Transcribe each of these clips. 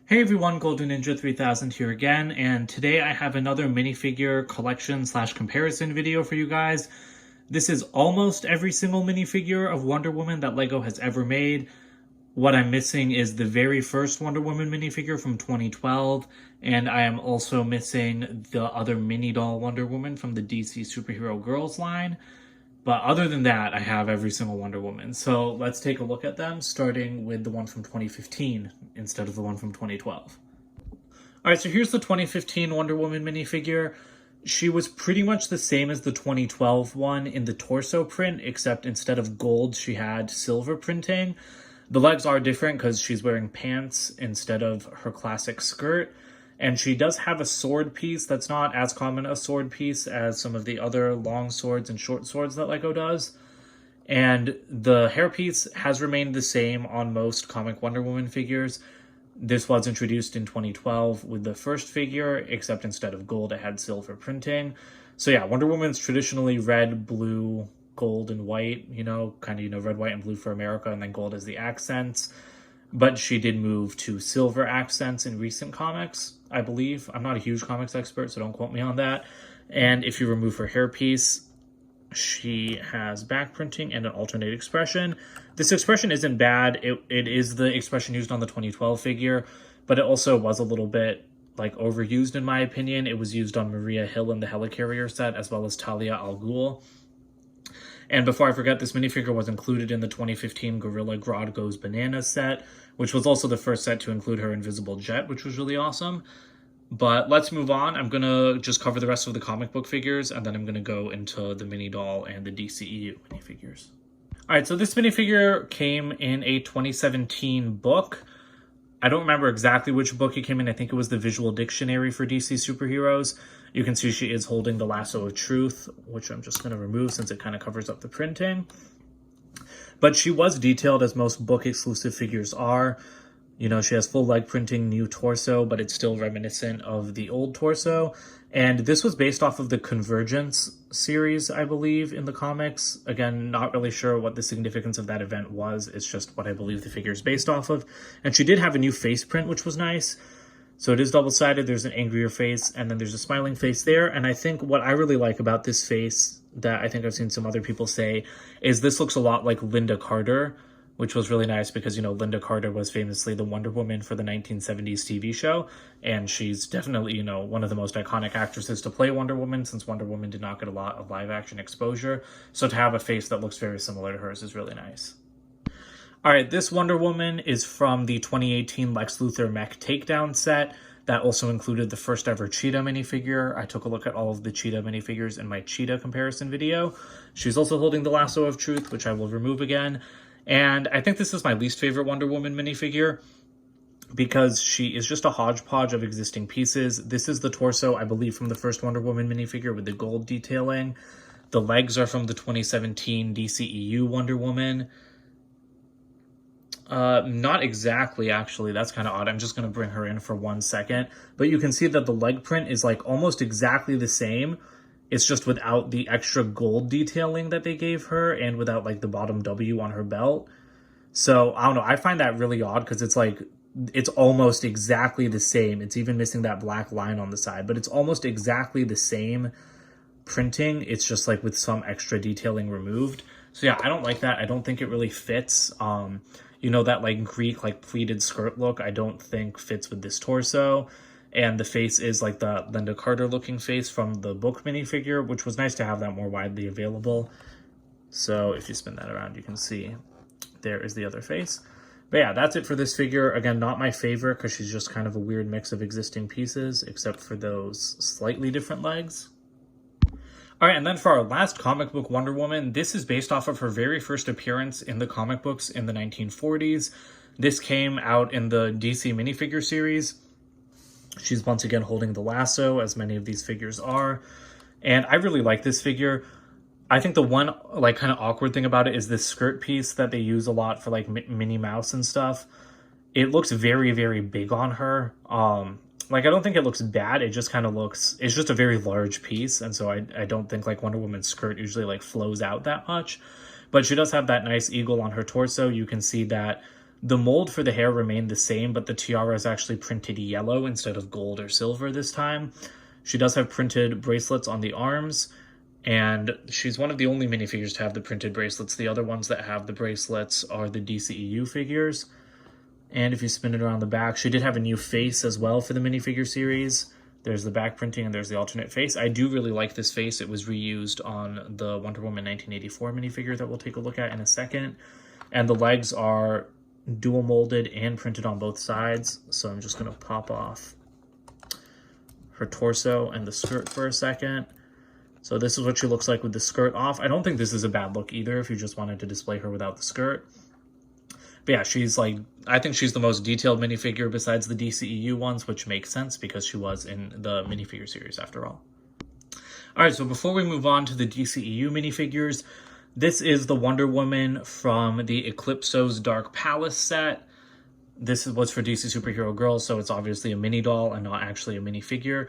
Hey everyone, Golden Ninja 3000 here again, and today I have another minifigure collection slash comparison video for you guys. This is almost every single minifigure of Wonder Woman that LEGO has ever made. What I'm missing is the very first Wonder Woman minifigure from 2012, and I am also missing the other mini doll Wonder Woman from the DC Superhero Girls line. But other than that, I have every single Wonder Woman. So let's take a look at them, starting with the one from 2015 instead of the one from 2012. Alright, so here's the 2015 Wonder Woman minifigure. She was pretty much the same as the 2012 one in the torso print, except instead of gold, she had silver printing. The legs are different because she's wearing pants instead of her classic skirt. And she does have a sword piece that's not as common a sword piece as some of the other long swords and short swords that LEGO does. And the hairpiece has remained the same on most comic Wonder Woman figures. This was introduced in 2012 with the first figure, except instead of gold, it had silver printing. So yeah, Wonder Woman's traditionally red, blue, gold, and white, red, white, and blue for America, and then gold as the accents. But she did move to silver accents in recent comics, I believe. I'm not a huge comics expert, so don't quote me on that. And if you remove her hairpiece, she has back printing and an alternate expression. This expression isn't bad. It is the expression used on the 2012 figure, but it also was a little bit overused in my opinion. It was used on Maria Hill in the Helicarrier set, as well as Talia al Ghul. And before I forget, this minifigure was included in the 2015 Gorilla Grodd Goes Bananas set, which was also the first set to include her invisible jet, which was really awesome. But let's move on. I'm going to just cover the rest of the comic book figures, and then I'm going to go into the mini doll and the DCEU minifigures. Alright, so this minifigure came in a 2017 book. I don't remember exactly which book it came in. I think it was the Visual Dictionary for DC Superheroes. You can see she is holding the Lasso of Truth, which I'm just going to remove since it kind of covers up the printing. But she was detailed as most book exclusive figures are. She has full leg printing, new torso, but it's still reminiscent of the old torso. And this was based off of the Convergence series, I believe, in the comics. Again, not really sure what the significance of that event was. It's just what I believe the figure is based off of. And she did have a new face print, which was nice. So it is double-sided. There's an angrier face, and then there's a smiling face there. And I think what I really like about this face, that I think I've seen some other people say, is this looks a lot like Linda Carter, which was really nice because, Linda Carter was famously the Wonder Woman for the 1970s TV show. And she's definitely, one of the most iconic actresses to play Wonder Woman, since Wonder Woman did not get a lot of live-action exposure. So to have a face that looks very similar to hers is really nice. Alright, this Wonder Woman is from the 2018 Lex Luthor Mech Takedown set. That also included the first ever Cheetah minifigure. I took a look at all of the Cheetah minifigures in my Cheetah comparison video. She's also holding the Lasso of Truth, which I will remove again. And I think this is my least favorite Wonder Woman minifigure because she is just a hodgepodge of existing pieces. This is the torso, I believe, from the first Wonder Woman minifigure with the gold detailing. The legs are from the 2017 DCEU Wonder Woman. Not exactly, actually. That's kind of odd. I'm just going to bring her in for 1 second. But you can see that the leg print is almost exactly the same. It's just without the extra gold detailing that they gave her and without the bottom W on her belt. So I don't know. I find that really odd because it's almost exactly the same. It's even missing that black line on the side, but it's almost exactly the same printing. It's just with some extra detailing removed. So yeah, I don't like that. I don't think it really fits. That Greek pleated skirt look I don't think fits with this torso. And the face is the Linda Carter looking face from the book minifigure, which was nice to have that more widely available. So if you spin that around, you can see there is the other face. But yeah, that's it for this figure. Again, not my favorite because she's just kind of a weird mix of existing pieces, except for those slightly different legs. Alright, and then for our last comic book Wonder Woman, this is based off of her very first appearance in the comic books in the 1940s. This came out in the DC minifigure series. She's once again holding the lasso, as many of these figures are. And I really like this figure. I think the one kind of awkward thing about it is this skirt piece that they use a lot for Minnie Mouse and stuff. It looks very, very big on her. I don't think it looks bad. It just kind of looks, it's just a very large piece. And so I don't think Wonder Woman's skirt usually flows out that much. But she does have that nice eagle on her torso. You can see that The mold for the hair remained the same, but the tiara is actually printed yellow instead of gold or silver this time. She does have printed bracelets on the arms, and she's one of the only minifigures to have the printed bracelets. The other ones that have the bracelets are the DCEU figures. And if you spin it around the back, she did have a new face as well for the minifigure series. There's the back printing and there's the alternate face. I do really like this face. It was reused on the Wonder Woman 1984 minifigure that we'll take a look at in a second. And the legs are dual molded and printed on both sides. So I'm just going to pop off her torso and the skirt for a second. So this is what she looks like with the skirt off. I don't think this is a bad look either if you just wanted to display her without the skirt. But yeah, she's like, I think she's the most detailed minifigure besides the DCEU ones, which makes sense because she was in the minifigure series after all. All right, so before we move on to the DCEU minifigures, this is the Wonder Woman from the Eclipso's Dark Palace set. This was for DC Superhero Girls, so it's obviously a mini doll and not actually a minifigure.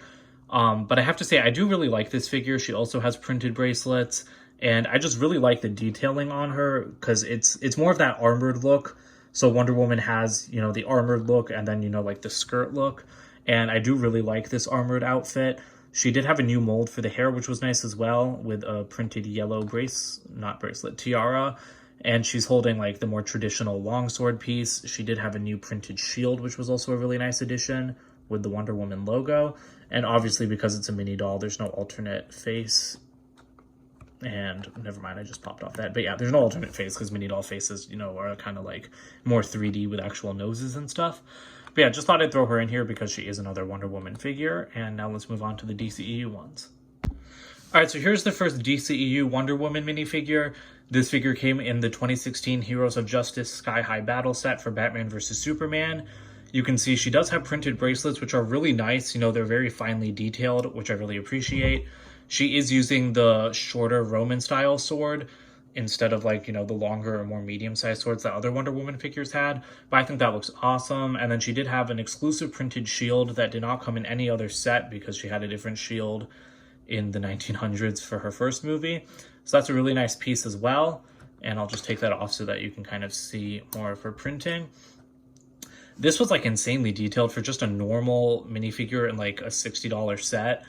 But I have to say, I do really like this figure. She also has printed bracelets, and I just really like the detailing on her because it's more of that armored look. So Wonder Woman has, you know, the armored look and then, you know, like the skirt look. And I do really like this armored outfit. She did have a new mold for the hair, which was nice as well, with a printed yellow tiara. And she's holding like the more traditional longsword piece. She did have a new printed shield, which was also a really nice addition with the Wonder Woman logo. And obviously because it's a mini doll, there's no alternate face. And never mind, I just popped off that. But yeah, there's no alternate face because mini doll faces, you know, are kind of like more 3D with actual noses and stuff. But yeah, just thought I'd throw her in here because she is another Wonder Woman figure. And now let's move on to the DCEU ones. All right, so here's the first DCEU Wonder Woman minifigure. This figure came in the 2016 Heroes of Justice Sky High Battle set for Batman vs. Superman. You can see she does have printed bracelets, which are really nice. You know, they're very finely detailed, which I really appreciate. She is using the shorter Roman-style sword instead of, like, you know, the longer or more medium-sized swords that other Wonder Woman figures had. But I think that looks awesome. And then she did have an exclusive printed shield that did not come in any other set because she had a different shield in the 1900s for her first movie. So that's a really nice piece as well. And I'll just take that off so that you can kind of see more of her printing. This was, like, insanely detailed for just a normal minifigure in, like, a $60 set.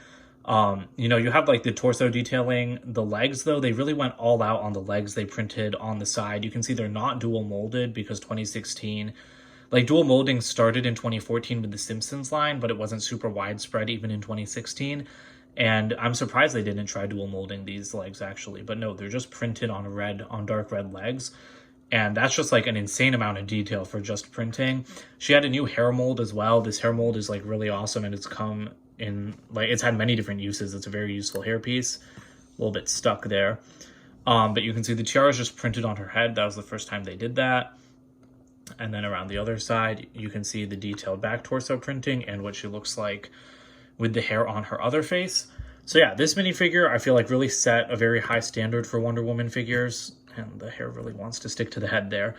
You know, you have like the torso detailing. The legs, though, they really went all out on the legs they printed on the side. You can see they're not dual molded because 2016, like, dual molding started in 2014 with the Simpsons line, but it wasn't super widespread even in 2016. And I'm surprised they didn't try dual molding these legs actually, but no, they're just printed on dark red legs. And that's just like an insane amount of detail for just printing. She had a new hair mold as well. This hair mold is like really awesome, and it's come in, like, it's had many different uses. It's a very useful hairpiece. A little bit stuck there. But you can see the tiara is just printed on her head. That was the first time they did that. And then around the other side, you can see the detailed back torso printing and what she looks like with the hair on her other face. So yeah, this minifigure I feel like really set a very high standard for Wonder Woman figures. And the hair really wants to stick to the head there.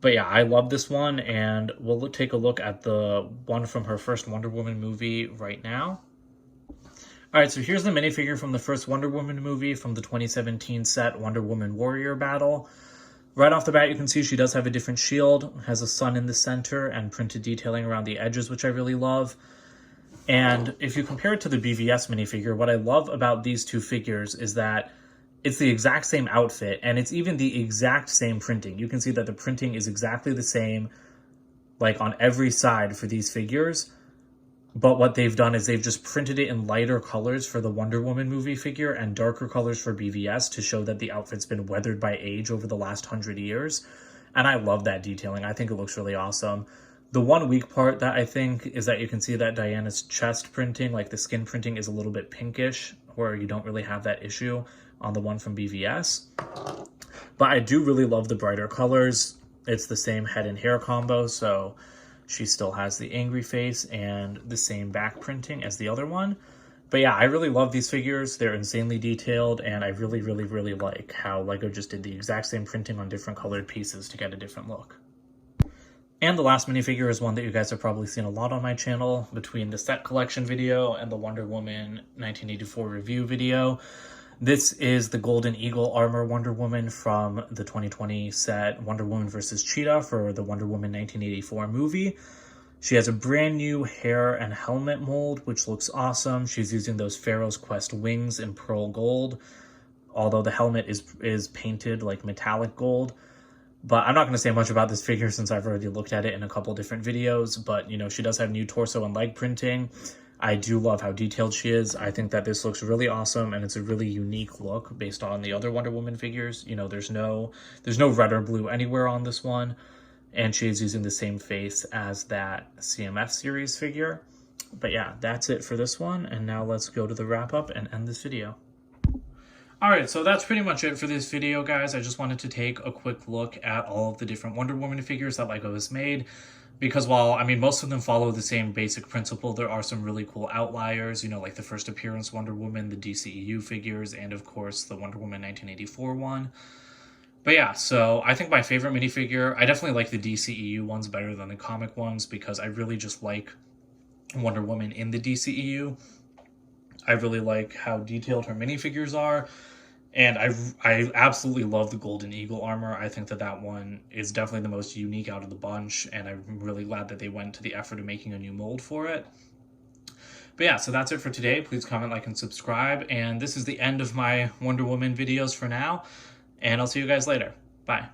But yeah, I love this one, and we'll take a look at the one from her first Wonder Woman movie right now. All right, so here's the minifigure from the first Wonder Woman movie from the 2017 set Wonder Woman Warrior Battle. Right off the bat, you can see she does have a different shield, has a sun in the center, and printed detailing around the edges, which I really love. And if you compare it to the BVS minifigure, what I love about these two figures is that it's the exact same outfit, and it's even the exact same printing. You can see that the printing is exactly the same, like, on every side for these figures. But what they've done is they've just printed it in lighter colors for the Wonder Woman movie figure and darker colors for BVS to show that the outfit's been weathered by age over the last 100 years. And I love that detailing. I think it looks really awesome. The one weak part that I think is that you can see that Diana's chest printing, like the skin printing, is a little bit pinkish, where you don't really have that issue on the one from BVS. But I do really love the brighter colors. It's the same head and hair combo, so she still has the angry face and the same back printing as the other one. But yeah, I really love these figures. They're insanely detailed, and I really, really, really like how LEGO just did the exact same printing on different colored pieces to get a different look. And the last minifigure is one that you guys have probably seen a lot on my channel between the set collection video and the Wonder Woman 1984 review video. This is the Golden Eagle armor Wonder Woman from the 2020 set Wonder Woman vs. Cheetah for the Wonder Woman 1984 movie. She has a brand new hair and helmet mold, which looks awesome. She's using those Pharaoh's Quest wings in pearl gold, although the helmet is painted like metallic gold. But I'm not going to say much about this figure since I've already looked at it in a couple different videos. But, you know, she does have new torso and leg printing. I do love how detailed she is. I think that this looks really awesome, and it's a really unique look based on the other Wonder Woman figures. You know, there's no red or blue anywhere on this one, and she is using the same face as that CMF series figure. But yeah, that's it for this one, and now let's go to the wrap-up and end this video. Alright, so that's pretty much it for this video, guys. I just wanted to take a quick look at all of the different Wonder Woman figures that LEGO has made. Because while, I mean, most of them follow the same basic principle, there are some really cool outliers, you know, like the first appearance Wonder Woman, the DCEU figures, and of course the Wonder Woman 1984 one. But yeah, so I think my favorite minifigure, I definitely like the DCEU ones better than the comic ones because I really just like Wonder Woman in the DCEU. I really like how detailed her minifigures are. And I absolutely love the Golden Eagle armor. I think that one is definitely the most unique out of the bunch, and I'm really glad that they went to the effort of making a new mold for it. But yeah, so that's it for today. Please comment, like, and subscribe. And this is the end of my Wonder Woman videos for now, and I'll see you guys later. Bye.